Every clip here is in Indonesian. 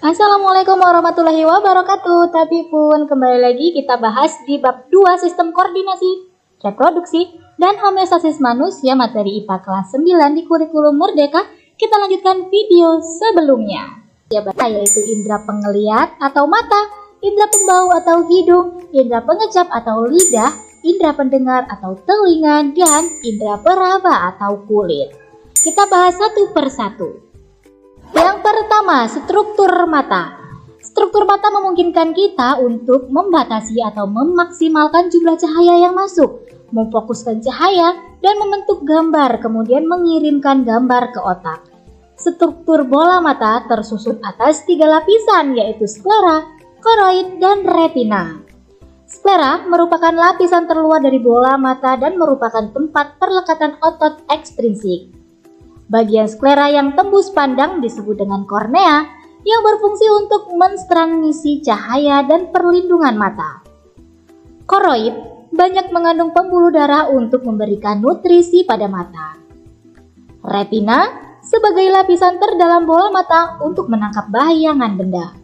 Assalamualaikum warahmatullahi wabarakatuh. Tapi pun kembali lagi kita bahas di bab 2 sistem koordinasi, reproduksi, dan homeostasis manusia materi IPA kelas 9 di kurikulum Merdeka. Kita lanjutkan video sebelumnya. Yaitu indera penglihat atau mata, indera pembau atau hidung, indera pengecap atau lidah, indera pendengar atau telinga, dan indera peraba atau kulit. Kita bahas satu persatu. Yang pertama, struktur mata. Struktur mata memungkinkan kita untuk membatasi atau memaksimalkan jumlah cahaya yang masuk, memfokuskan cahaya, dan membentuk gambar, kemudian mengirimkan gambar ke otak. Struktur bola mata tersusun atas 3 lapisan, yaitu sklera, koroid, dan retina. Sklera merupakan lapisan terluar dari bola mata dan merupakan tempat perlekatan otot ekstrinsik. Bagian sklera yang tembus pandang disebut dengan kornea, yang berfungsi untuk mentransmisi cahaya dan perlindungan mata. Koroid banyak mengandung pembuluh darah untuk memberikan nutrisi pada mata. Retina sebagai lapisan terdalam bola mata untuk menangkap bayangan benda.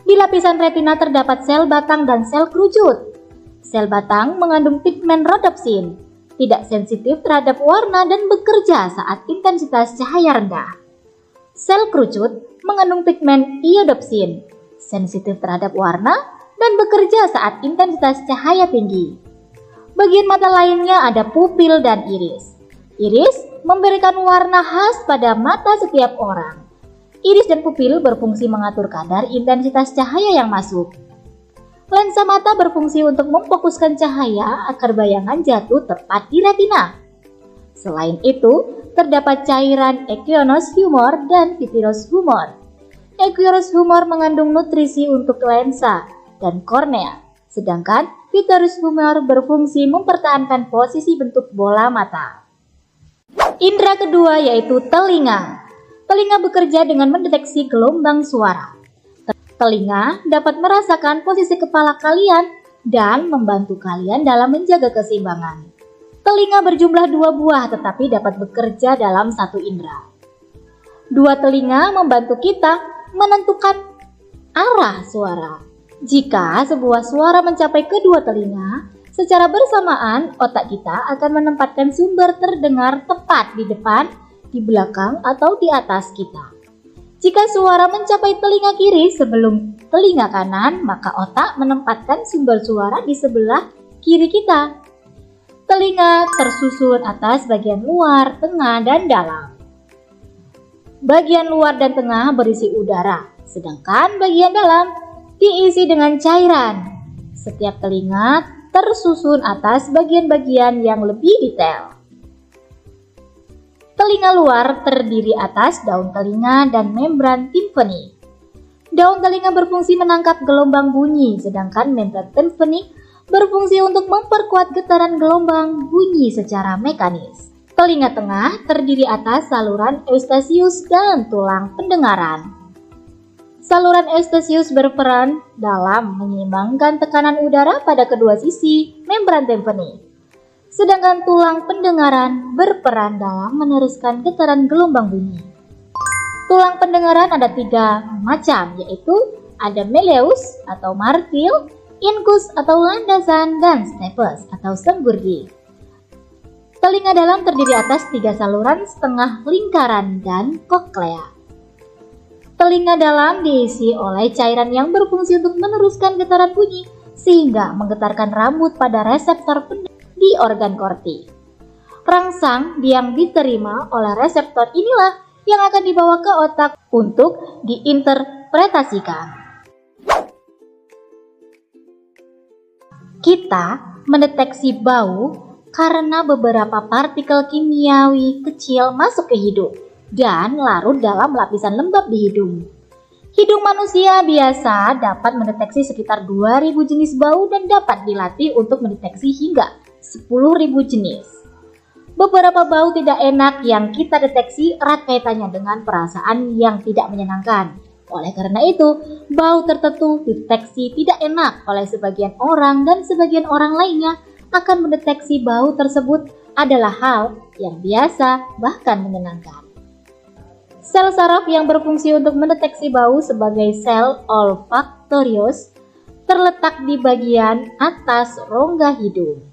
Di lapisan retina terdapat sel batang dan sel kerucut. Sel batang mengandung pigmen rodopsin, tidak sensitif terhadap warna dan bekerja saat intensitas cahaya rendah. Sel kerucut mengandung pigmen iodopsin, sensitif terhadap warna dan bekerja saat intensitas cahaya tinggi. Bagian mata lainnya ada pupil dan iris. Iris memberikan warna khas pada mata setiap orang. Iris dan pupil berfungsi mengatur kadar intensitas cahaya yang masuk. Lensa mata berfungsi untuk memfokuskan cahaya agar bayangan jatuh tepat di retina. Selain itu, terdapat cairan aqueous humor dan vitreous humor. Aqueous humor mengandung nutrisi untuk lensa dan kornea, sedangkan vitreous humor berfungsi mempertahankan posisi bentuk bola mata. Indera kedua yaitu telinga. Telinga bekerja dengan mendeteksi gelombang suara. Telinga dapat merasakan posisi kepala kalian dan membantu kalian dalam menjaga keseimbangan. Telinga berjumlah 2 buah tetapi dapat bekerja dalam satu indera. 2 telinga membantu kita menentukan arah suara. Jika sebuah suara mencapai kedua telinga, secara bersamaan otak kita akan menempatkan sumber terdengar tepat di depan, di belakang, atau di atas kita. Jika suara mencapai telinga kiri sebelum telinga kanan, maka otak menempatkan sumber suara di sebelah kiri kita. Telinga tersusun atas bagian luar, tengah, dan dalam. Bagian luar dan tengah berisi udara, sedangkan bagian dalam diisi dengan cairan. Setiap telinga tersusun atas bagian-bagian yang lebih detail. Telinga luar terdiri atas daun telinga dan membran timpani. Daun telinga berfungsi menangkap gelombang bunyi, sedangkan membran timpani berfungsi untuk memperkuat getaran gelombang bunyi secara mekanis. Telinga tengah terdiri atas saluran eustachius dan tulang pendengaran. Saluran eustachius berperan dalam menyeimbangkan tekanan udara pada kedua sisi membran timpani. Sedangkan tulang pendengaran berperan dalam meneruskan getaran gelombang bunyi. Tulang pendengaran ada 3 macam, yaitu ada meleus atau martil, incus atau landasan, dan stapes atau semburgi. Telinga dalam terdiri atas 3 saluran setengah lingkaran dan koklea. Telinga dalam diisi oleh cairan yang berfungsi untuk meneruskan getaran bunyi sehingga menggetarkan rambut pada reseptor pendengar di organ korti. Rangsang yang diterima oleh reseptor inilah yang akan dibawa ke otak untuk diinterpretasikan. Kita mendeteksi bau karena beberapa partikel kimiawi kecil masuk ke hidung dan larut dalam lapisan lembab di hidung. Hidung manusia biasa dapat mendeteksi sekitar 2.000 jenis bau dan dapat dilatih untuk mendeteksi hingga 10.000 jenis. Beberapa bau tidak enak yang kita deteksi erat kaitannya dengan perasaan yang tidak menyenangkan. Oleh karena itu, bau tertentu dideteksi tidak enak oleh sebagian orang dan sebagian orang lainnya akan mendeteksi bau tersebut adalah hal yang biasa bahkan menyenangkan. Sel saraf yang berfungsi untuk mendeteksi bau sebagai sel olfaktorius terletak di bagian atas rongga hidung.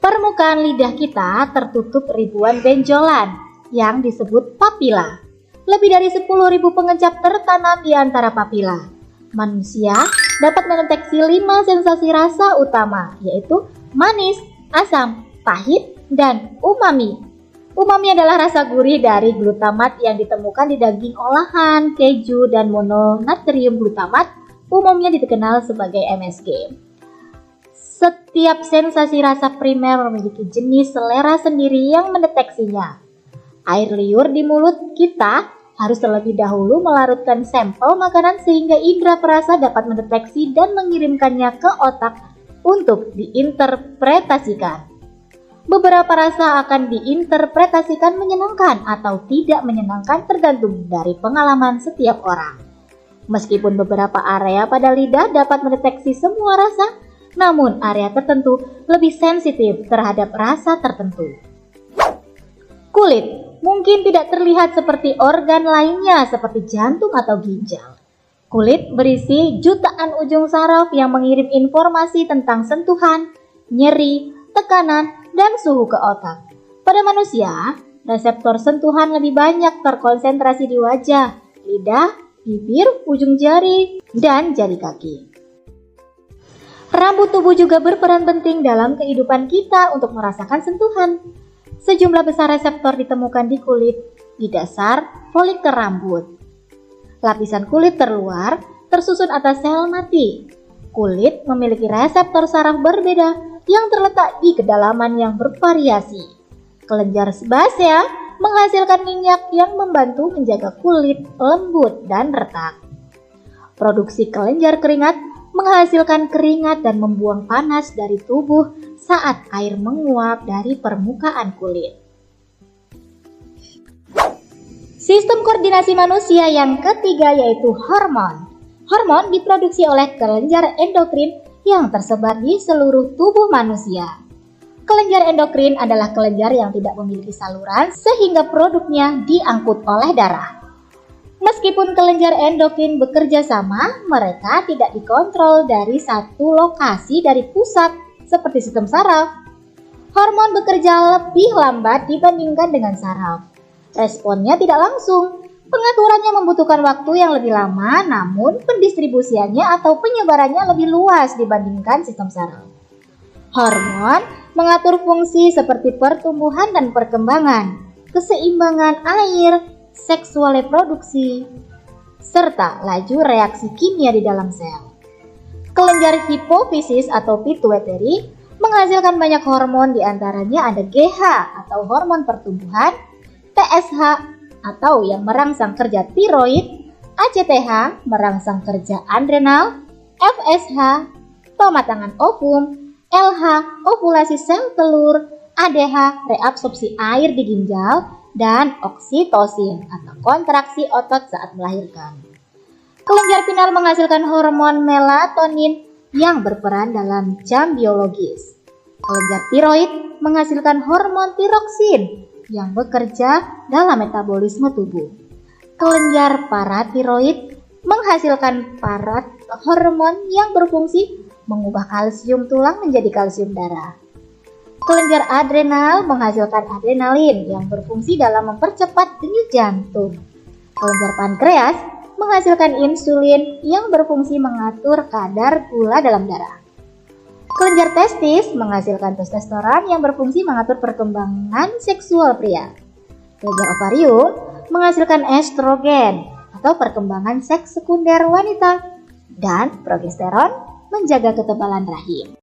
Permukaan lidah kita tertutup ribuan benjolan yang disebut papila. Lebih dari 10.000 pengencap tertanam di antara papila. Manusia dapat mendeteksi 5 sensasi rasa utama, yaitu manis, asam, pahit, dan umami. Umami adalah rasa gurih dari glutamat yang ditemukan di daging olahan, keju, dan mononatrium glutamat, umumnya dikenal sebagai MSG. Setiap sensasi rasa primer memiliki jenis selera sendiri yang mendeteksinya. Air liur di mulut kita harus terlebih dahulu melarutkan sampel makanan sehingga indera perasa dapat mendeteksi dan mengirimkannya ke otak untuk diinterpretasikan. Beberapa rasa akan diinterpretasikan menyenangkan atau tidak menyenangkan tergantung dari pengalaman setiap orang. Meskipun beberapa area pada lidah dapat mendeteksi semua rasa, namun area tertentu lebih sensitif terhadap rasa tertentu. Kulit mungkin tidak terlihat seperti organ lainnya seperti jantung atau ginjal. Kulit berisi jutaan ujung saraf yang mengirim informasi tentang sentuhan, nyeri, tekanan, dan suhu ke otak. Pada manusia, reseptor sentuhan lebih banyak terkonsentrasi di wajah, lidah, bibir, ujung jari, dan jari kaki. Rambut tubuh juga berperan penting dalam kehidupan kita untuk merasakan sentuhan. Sejumlah besar reseptor ditemukan di kulit, di dasar folikel rambut. Lapisan kulit terluar tersusun atas sel mati. Kulit memiliki reseptor saraf berbeda yang terletak di kedalaman yang bervariasi. Kelenjar sebasea menghasilkan minyak yang membantu menjaga kulit lembut dan retak. Produksi kelenjar keringat menghasilkan keringat dan membuang panas dari tubuh saat air menguap dari permukaan kulit. Sistem koordinasi manusia yang ketiga yaitu hormon. Hormon diproduksi oleh kelenjar endokrin yang tersebar di seluruh tubuh manusia. Kelenjar endokrin adalah kelenjar yang tidak memiliki saluran sehingga produknya diangkut oleh darah. Meskipun kelenjar endokrin bekerja sama, mereka tidak dikontrol dari satu lokasi dari pusat seperti sistem saraf. Hormon bekerja lebih lambat dibandingkan dengan saraf. Responnya tidak langsung. Pengaturannya membutuhkan waktu yang lebih lama, namun pendistribusiannya atau penyebarannya lebih luas dibandingkan sistem saraf. Hormon mengatur fungsi seperti pertumbuhan dan perkembangan, keseimbangan air, seksual reproduksi, serta laju reaksi kimia di dalam sel. Kelenjar hipofisis atau pituitary menghasilkan banyak hormon, diantaranya ada GH atau hormon pertumbuhan, TSH atau yang merangsang kerja tiroid, ACTH merangsang kerja adrenal, FSH pematangan ovum, LH ovulasi sel telur, ADH reabsorpsi air di ginjal, dan oksitosin atau kontraksi otot saat melahirkan. Kelenjar pinal menghasilkan hormon melatonin yang berperan dalam jam biologis. Kelenjar tiroid menghasilkan hormon tiroksin yang bekerja dalam metabolisme tubuh. Kelenjar paratiroid menghasilkan hormon yang berfungsi mengubah kalsium tulang menjadi kalsium darah. Kelenjar adrenal menghasilkan adrenalin yang berfungsi dalam mempercepat denyut jantung. Kelenjar pankreas menghasilkan insulin yang berfungsi mengatur kadar gula dalam darah. Kelenjar testis menghasilkan testosteron yang berfungsi mengatur perkembangan seksual pria. Kelenjar ovarium menghasilkan estrogen atau perkembangan seks sekunder wanita. Dan progesteron menjaga ketebalan rahim.